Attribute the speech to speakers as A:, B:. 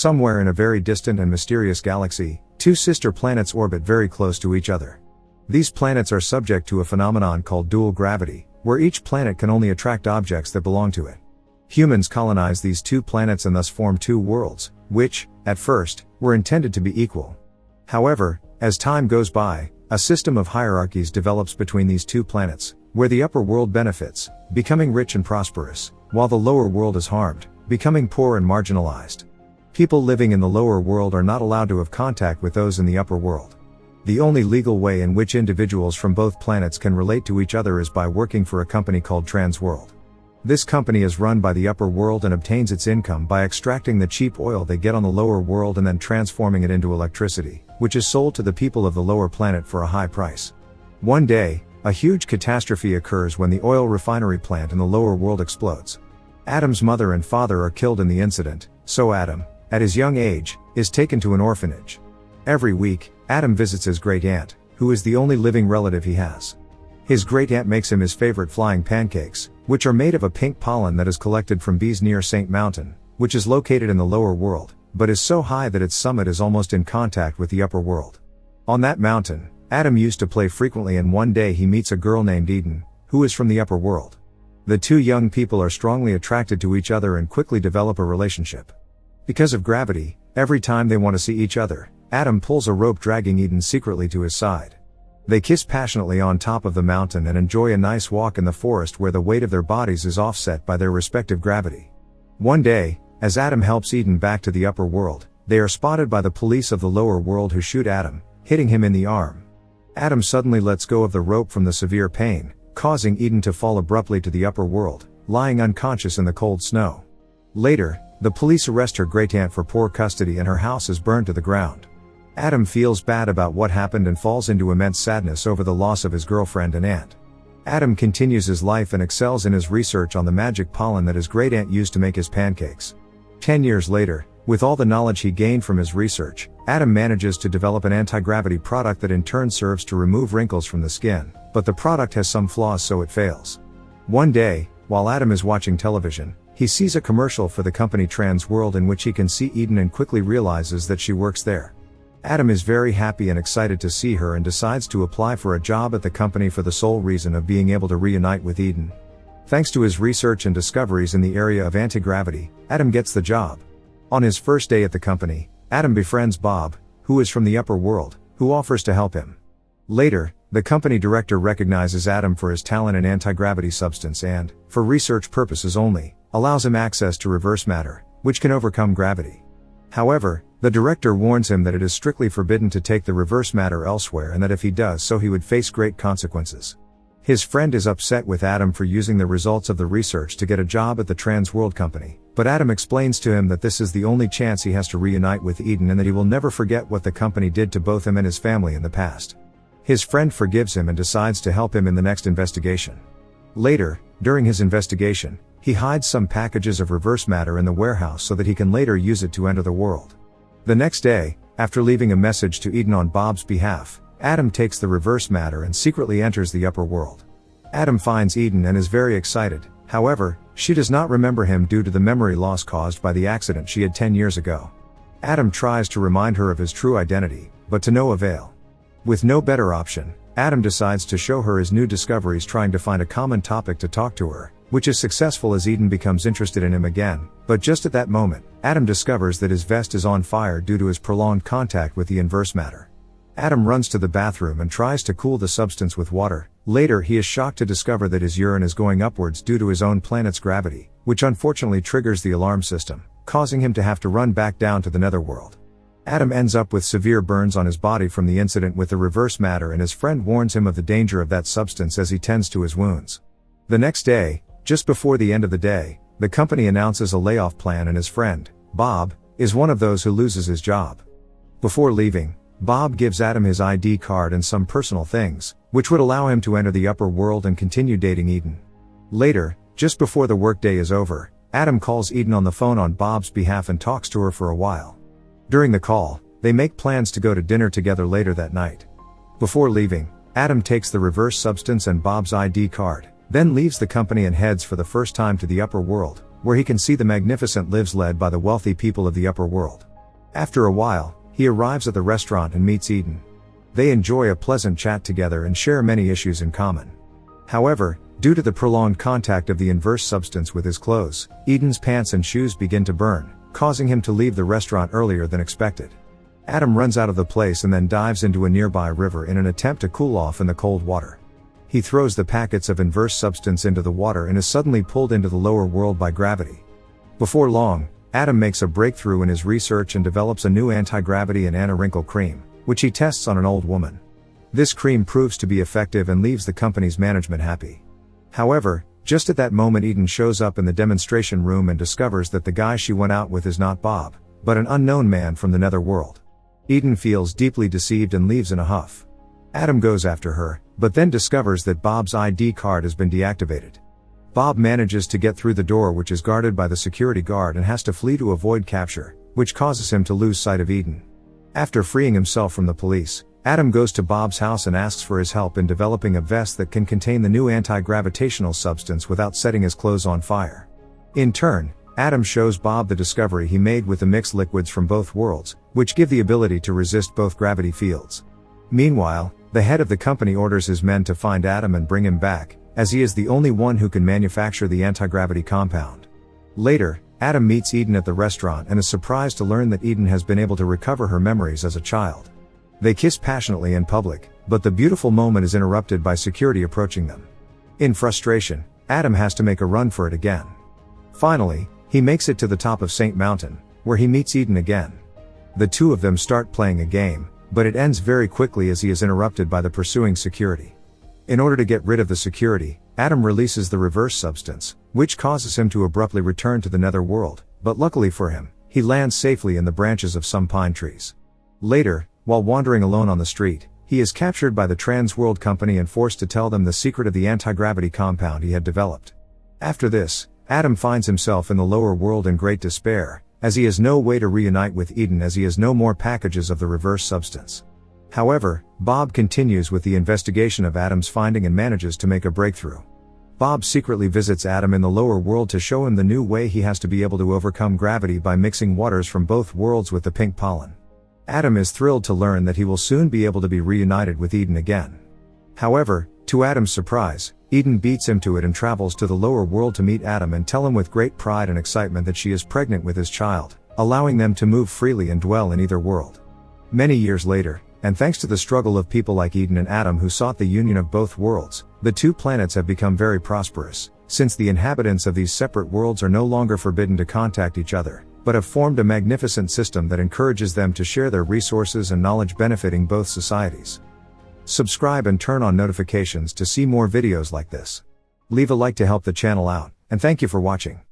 A: Somewhere in a very distant and mysterious galaxy, two sister planets orbit very close to each other. These planets are subject to a phenomenon called dual gravity, where each planet can only attract objects that belong to it. Humans colonize these two planets and thus form two worlds, which, at first, were intended to be equal. However, as time goes by, a system of hierarchies develops between these two planets, where the upper world benefits, becoming rich and prosperous, while the lower world is harmed, becoming poor and marginalized. People living in the lower world are not allowed to have contact with those in the upper world. The only legal way in which individuals from both planets can relate to each other is by working for a company called Transworld. This company is run by the upper world and obtains its income by extracting the cheap oil they get on the lower world and then transforming it into electricity, which is sold to the people of the lower planet for a high price. One day, a huge catastrophe occurs when the oil refinery plant in the lower world explodes. Adam's mother and father are killed in the incident, so Adam, at his young age, is taken to an orphanage. Every week, Adam visits his great-aunt, who is the only living relative he has. His great-aunt makes him his favorite flying pancakes, which are made of a pink pollen that is collected from bees near St. Mountain, which is located in the lower world, but is so high that its summit is almost in contact with the upper world. On that mountain, Adam used to play frequently, and one day he meets a girl named Eden, who is from the upper world. The two young people are strongly attracted to each other and quickly develop a relationship. Because of gravity, every time they want to see each other, Adam pulls a rope dragging Eden secretly to his side. They kiss passionately on top of the mountain and enjoy a nice walk in the forest where the weight of their bodies is offset by their respective gravity. One day, as Adam helps Eden back to the upper world, they are spotted by the police of the lower world who shoot Adam, hitting him in the arm. Adam suddenly lets go of the rope from the severe pain, causing Eden to fall abruptly to the upper world, lying unconscious in the cold snow. Later, the police arrest her great-aunt for poor custody and her house is burned to the ground. Adam feels bad about what happened and falls into immense sadness over the loss of his girlfriend and aunt. Adam continues his life and excels in his research on the magic pollen that his great-aunt used to make his pancakes. 10 years later, with all the knowledge he gained from his research, Adam manages to develop an anti-gravity product that in turn serves to remove wrinkles from the skin, but the product has some flaws so it fails. One day, while Adam is watching television, he sees a commercial for the company Transworld in which he can see Eden and quickly realizes that she works there. Adam is very happy and excited to see her and decides to apply for a job at the company for the sole reason of being able to reunite with Eden. Thanks to his research and discoveries in the area of anti-gravity, Adam gets the job. On his first day at the company, Adam befriends Bob, who is from the upper world, who offers to help him. Later, the company director recognizes Adam for his talent in anti-gravity substance and, for research purposes only, allows him access to reverse matter, which can overcome gravity. However, the director warns him that it is strictly forbidden to take the reverse matter elsewhere and that if he does so he would face great consequences. His friend is upset with Adam for using the results of the research to get a job at the Transworld company, but Adam explains to him that this is the only chance he has to reunite with Eden and that he will never forget what the company did to both him and his family in the past. His friend forgives him and decides to help him in the next investigation. Later, during his investigation, he hides some packages of reverse matter in the warehouse so that he can later use it to enter the world. The next day, after leaving a message to Eden on Bob's behalf, Adam takes the reverse matter and secretly enters the upper world. Adam finds Eden and is very excited, however, she does not remember him due to the memory loss caused by the accident she had 10 years ago. Adam tries to remind her of his true identity, but to no avail. With no better option, Adam decides to show her his new discoveries, trying to find a common topic to talk to her, which is successful as Eden becomes interested in him again, but just at that moment, Adam discovers that his vest is on fire due to his prolonged contact with the inverse matter. Adam runs to the bathroom and tries to cool the substance with water. Later he is shocked to discover that his urine is going upwards due to his own planet's gravity, which unfortunately triggers the alarm system, causing him to have to run back down to the netherworld. Adam ends up with severe burns on his body from the incident with the reverse matter, and his friend warns him of the danger of that substance as he tends to his wounds. The next day, just before the end of the day, the company announces a layoff plan and his friend, Bob, is one of those who loses his job. Before leaving, Bob gives Adam his ID card and some personal things, which would allow him to enter the upper world and continue dating Eden. Later, just before the workday is over, Adam calls Eden on the phone on Bob's behalf and talks to her for a while. During the call, they make plans to go to dinner together later that night. Before leaving, Adam takes the reverse substance and Bob's ID card, then leaves the company and heads for the first time to the upper world, where he can see the magnificent lives led by the wealthy people of the upper world. After a while, he arrives at the restaurant and meets Eden. They enjoy a pleasant chat together and share many issues in common. However, due to the prolonged contact of the inverse substance with his clothes, Eden's pants and shoes begin to burn, causing him to leave the restaurant earlier than expected. Adam runs out of the place and then dives into a nearby river in an attempt to cool off in the cold water. He throws the packets of inverse substance into the water and is suddenly pulled into the lower world by gravity. Before long, Adam makes a breakthrough in his research and develops a new anti-gravity and anti-wrinkle cream, which he tests on an old woman. This cream proves to be effective and leaves the company's management happy. However, just at that moment Eden shows up in the demonstration room and discovers that the guy she went out with is not Bob, but an unknown man from the nether world. Eden feels deeply deceived and leaves in a huff. Adam goes after her, but then discovers that Bob's ID card has been deactivated. Bob manages to get through the door, which is guarded by the security guard, and has to flee to avoid capture, which causes him to lose sight of Eden. After freeing himself from the police, Adam goes to Bob's house and asks for his help in developing a vest that can contain the new anti-gravitational substance without setting his clothes on fire. In turn, Adam shows Bob the discovery he made with the mixed liquids from both worlds, which give the ability to resist both gravity fields. Meanwhile, the head of the company orders his men to find Adam and bring him back, as he is the only one who can manufacture the anti-gravity compound. Later, Adam meets Eden at the restaurant and is surprised to learn that Eden has been able to recover her memories as a child. They kiss passionately in public, but the beautiful moment is interrupted by security approaching them. In frustration, Adam has to make a run for it again. Finally, he makes it to the top of Saint Mountain, where he meets Eden again. The two of them start playing a game, but it ends very quickly as he is interrupted by the pursuing security. In order to get rid of the security, Adam releases the reverse substance, which causes him to abruptly return to the nether world, but luckily for him, he lands safely in the branches of some pine trees. Later, while wandering alone on the street, he is captured by the Trans World Company and forced to tell them the secret of the anti-gravity compound he had developed. After this, Adam finds himself in the lower world in great despair, as he has no way to reunite with Eden as he has no more packages of the reverse substance. However, Bob continues with the investigation of Adam's finding and manages to make a breakthrough. Bob secretly visits Adam in the lower world to show him the new way he has to be able to overcome gravity by mixing waters from both worlds with the pink pollen. Adam is thrilled to learn that he will soon be able to be reunited with Eden again. However, to Adam's surprise, Eden beats him to it and travels to the lower world to meet Adam and tell him with great pride and excitement that she is pregnant with his child, allowing them to move freely and dwell in either world. Many years later, and thanks to the struggle of people like Eden and Adam who sought the union of both worlds, the two planets have become very prosperous, since the inhabitants of these separate worlds are no longer forbidden to contact each other, but have formed a magnificent system that encourages them to share their resources and knowledge benefiting both societies. Subscribe and turn on notifications to see more videos like this. Leave a like to help the channel out, and thank you for watching.